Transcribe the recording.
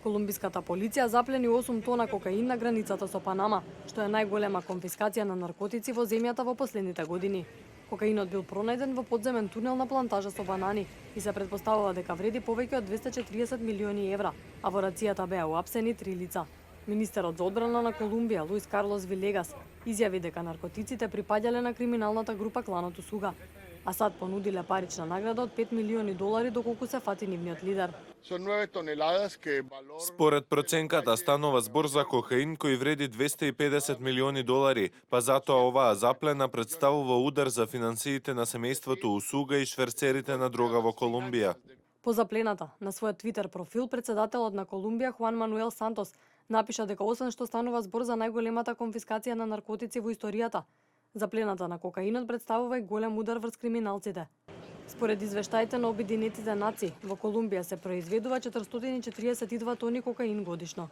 Колумбиската полиција заплени 8 тона кокаин на границата со Панама, што е најголема конфискација на наркотици во земјата во последните години. Кокаинот бил пронајден во подземен тунел на плантажа со банани и се претпоставува дека вреди повеќе од 240 милиони евра, а во рацијата беа уапсени 3 лица. Министерот за одбрана на Колумбија, Луис Карлос Вилегас, изјави дека наркотиците припаѓале на криминалната група кланот Усуга, а САД понудиле парична награда од 5 милиони долари доколку се фати нивниот лидер. Според проценката станува збор за кокаин кој вреди 250 милиони долари, па затоа оваа заплена представува удар за финансиите на семејството Усуга и шверцерите на дрога во Колумбија. По заплената, на својот Твитер профил, председателот на Колумбија Хуан Мануел Сантос напиша дека освен што станува збор за најголемата конфискација на наркотици во историјата, заплената на кокаинот представува и голем удар врз криминалците. Според извештаите на Обединетите нации, во Колумбија се произведува 442 тони кокаин годишно.